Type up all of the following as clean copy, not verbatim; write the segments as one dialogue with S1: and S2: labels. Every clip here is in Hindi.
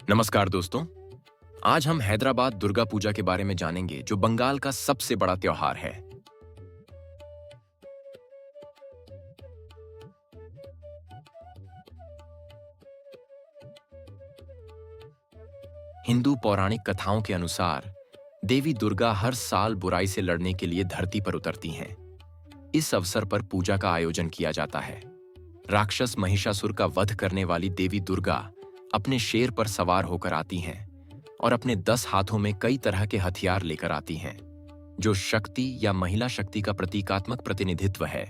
S1: नमस्कार दोस्तों। आज हम हैदराबाद दुर्गा पूजा के बारे में जानेंगे, जो बंगाल का सबसे बड़ा त्योहार है। हिंदू पौराणिक कथाओं के अनुसार देवी दुर्गा हर साल बुराई से लड़ने के लिए धरती पर उतरती हैं। इस अवसर पर पूजा का आयोजन किया जाता है। राक्षस महिषासुर का वध करने वाली देवी दुर्गा अपने शेर पर सवार होकर आती हैं और अपने 10 हाथों में कई तरह के हथियार लेकर आती हैं, जो शक्ति या महिला शक्ति का प्रतीकात्मक प्रतिनिधित्व है।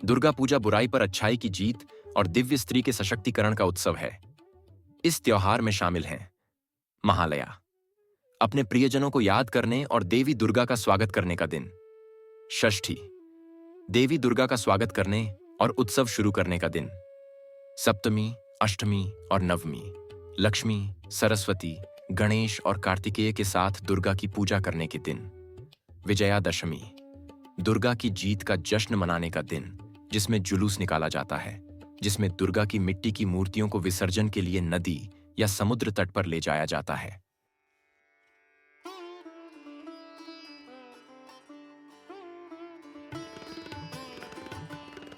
S1: दुर्गा पूजा बुराई पर अच्छाई की जीत और दिव्य स्त्री के सशक्तिकरण का उत्सव है। इस त्योहार में शामिल हैं महालया, अपने प्रियजनों को याद करने और देवी दुर्गा का स्वागत करने का दिन। षष्ठी, देवी दुर्गा का स्वागत करने और उत्सव शुरू करने का दिन। सप्तमी, अष्टमी और नवमी, लक्ष्मी, सरस्वती, गणेश और कार्तिकेय के साथ दुर्गा की पूजा करने के दिन। विजयादशमी, दुर्गा की जीत का जश्न मनाने का दिन, जिसमें जुलूस निकाला जाता है, जिसमें दुर्गा की मिट्टी की मूर्तियों को विसर्जन के लिए नदी या समुद्र तट पर ले जाया जाता है।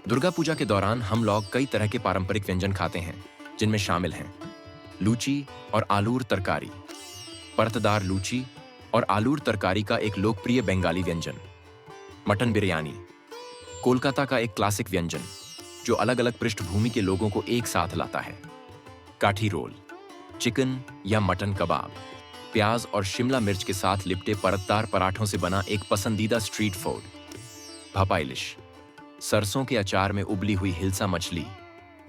S1: दुर्गा पूजा के दौरान हम लोग कई तरह के पारंपरिक व्यंजन खाते हैं, जिनमें शामिल हैं लूची और आलूर तरकारी। परतदार लूची और आलूर तरकारी का एक लोकप्रिय बंगाली व्यंजन। मटन बिरयानी, कोलकाता का एक क्लासिक व्यंजन जो अलग अलग पृष्ठभूमि के लोगों को एक साथ लाता है। काठी रोल, चिकन या मटन कबाब, प्याज और शिमला मिर्च के साथ लिपटे परतदार पराठों से बना एक पसंदीदा स्ट्रीट फूड। भपाइलिश, सरसों के अचार में उबली हुई हिल्सा मछली,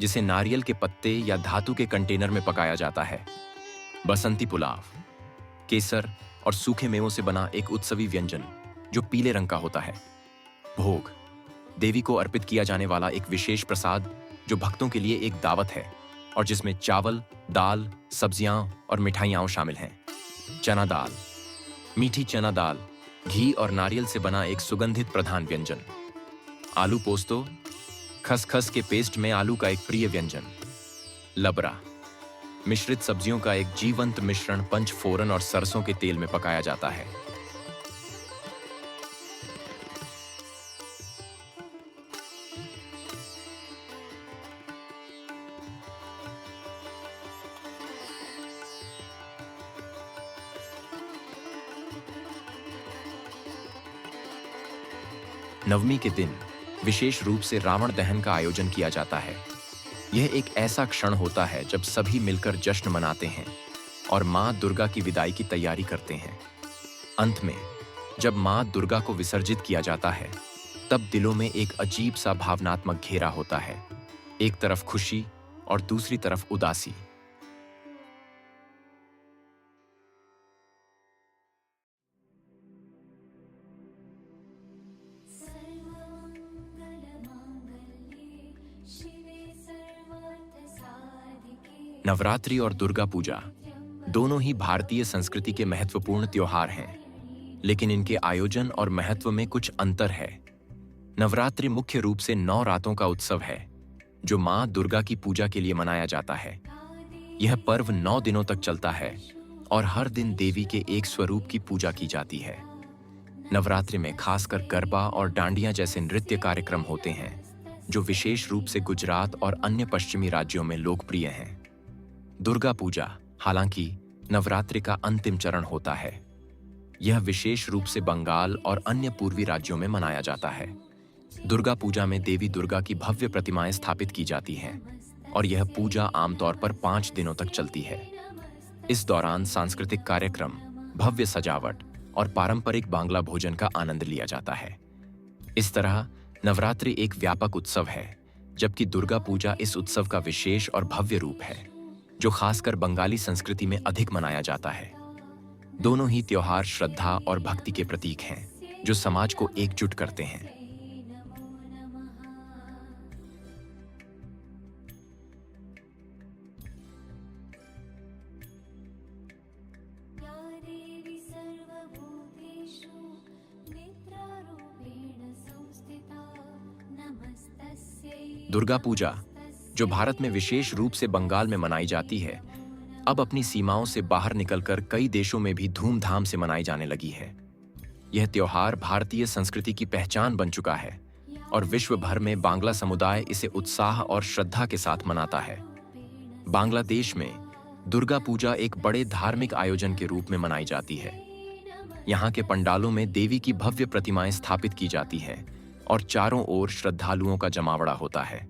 S1: जिसे नारियल के पत्ते या धातु के कंटेनर में पकाया जाता है। बसंती पुलाव, केसर और सूखे मेवों से बना एक उत्सवी व्यंजन जो पीले रंग का होता है। भोग, देवी को अर्पित किया जाने वाला एक विशेष प्रसाद जो भक्तों के लिए एक दावत है और जिसमें चावल, दाल, सब्जियां और मिठाइयां शामिल हैं। चना दाल, मीठी चना दाल, घी और नारियल से बना एक सुगंधित प्रधान व्यंजन। आलू पोस्तो, खसखस के पेस्ट में आलू का एक प्रिय व्यंजन। लबरा, मिश्रित सब्जियों का एक जीवंत मिश्रण पंच फोरन और सरसों के तेल में पकाया जाता है। नवमी के दिन विशेष रूप से रावण दहन का आयोजन किया जाता है। यह एक ऐसा क्षण होता है जब सभी मिलकर जश्न मनाते हैं और मां दुर्गा की विदाई की तैयारी करते हैं। अंत में जब मां दुर्गा को विसर्जित किया जाता है, तब दिलों में एक अजीब सा भावनात्मक घेरा होता है, एक तरफ खुशी और दूसरी तरफ उदासी। नवरात्रि और दुर्गा पूजा दोनों ही भारतीय संस्कृति के महत्वपूर्ण त्योहार हैं, लेकिन इनके आयोजन और महत्व में कुछ अंतर है। नवरात्रि मुख्य रूप से 9 रातों का उत्सव है, जो मां दुर्गा की पूजा के लिए मनाया जाता है। यह पर्व 9 दिनों तक चलता है और हर दिन देवी के एक स्वरूप की पूजा की जाती है। नवरात्रि में खासकर गरबा और डांडिया जैसे नृत्य कार्यक्रम होते हैं, जो विशेष रूप से गुजरात और अन्य पश्चिमी राज्यों में लोकप्रिय हैं। दुर्गा पूजा, हालांकि, नवरात्रि का अंतिम चरण होता है। यह विशेष रूप से बंगाल और अन्य पूर्वी राज्यों में मनाया जाता है। दुर्गा पूजा में देवी दुर्गा की भव्य प्रतिमाएं स्थापित की जाती हैं और यह पूजा आमतौर पर 5 दिनों तक चलती है। इस दौरान सांस्कृतिक कार्यक्रम, भव्य सजावट और पारंपरिक बांग्ला भोजन का आनंद लिया जाता है। इस तरह नवरात्रि एक व्यापक उत्सव है, जबकि दुर्गा पूजा इस उत्सव का विशेष और भव्य रूप है, जो खासकर बंगाली संस्कृति में अधिक मनाया जाता है। दोनों ही त्योहार श्रद्धा और भक्ति के प्रतीक हैं, जो समाज को एकजुट करते हैं। दुर्गा पूजा, जो भारत में विशेष रूप से बंगाल में मनाई जाती है, अब अपनी सीमाओं से बाहर निकलकर कई देशों में भी धूमधाम से मनाई जाने लगी है। यह त्योहार भारतीय संस्कृति की पहचान बन चुका है और विश्व भर में बांग्ला समुदाय इसे उत्साह और श्रद्धा के साथ मनाता है। बांग्लादेश में दुर्गा पूजा एक बड़े धार्मिक आयोजन के रूप में मनाई जाती है। यहाँ के पंडालों में देवी की भव्य प्रतिमाएं स्थापित की जाती हैं और चारों ओर श्रद्धालुओं का जमावड़ा होता है।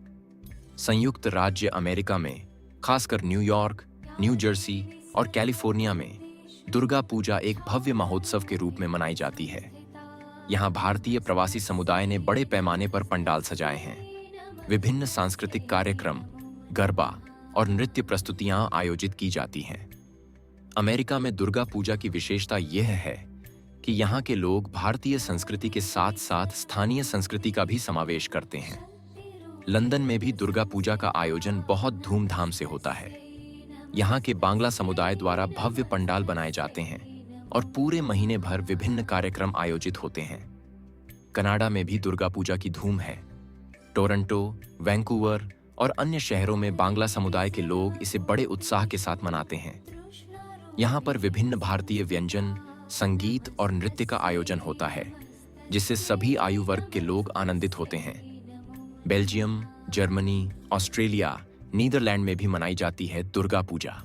S1: संयुक्त राज्य अमेरिका में, खासकर न्यूयॉर्क, न्यू जर्सी और कैलिफोर्निया में दुर्गा पूजा एक भव्य महोत्सव के रूप में मनाई जाती है। यहाँ भारतीय प्रवासी समुदाय ने बड़े पैमाने पर पंडाल सजाए हैं। विभिन्न सांस्कृतिक कार्यक्रम, गरबा और नृत्य प्रस्तुतियां आयोजित की जाती हैं। अमेरिका में दुर्गा पूजा की विशेषता यह है कि यहाँ के लोग भारतीय संस्कृति के साथ साथ स्थानीय संस्कृति का भी समावेश करते हैं। लंदन में भी दुर्गा पूजा का आयोजन बहुत धूमधाम से होता है। यहाँ के बांग्ला समुदाय द्वारा भव्य पंडाल बनाए जाते हैं और पूरे महीने भर विभिन्न कार्यक्रम आयोजित होते हैं। कनाडा में भी दुर्गा पूजा की धूम है। टोरंटो, वैंकूवर और अन्य शहरों में बांग्ला समुदाय के लोग इसे बड़े उत्साह के साथ मनाते हैं। यहाँ पर विभिन्न भारतीय व्यंजन, संगीत और नृत्य का आयोजन होता है, जिससे सभी आयु वर्ग के लोग आनंदित होते हैं। बेल्जियम, जर्मनी, ऑस्ट्रेलिया, नीदरलैंड में भी मनाई जाती है दुर्गा पूजा।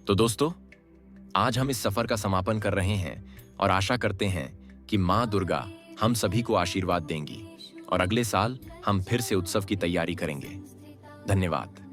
S1: तो दोस्तों, आज हम इस सफर का समापन कर रहे हैं और आशा करते हैं कि माँ दुर्गा हम सभी को आशीर्वाद देंगी और अगले साल हम फिर से उत्सव की तैयारी करेंगे। धन्यवाद।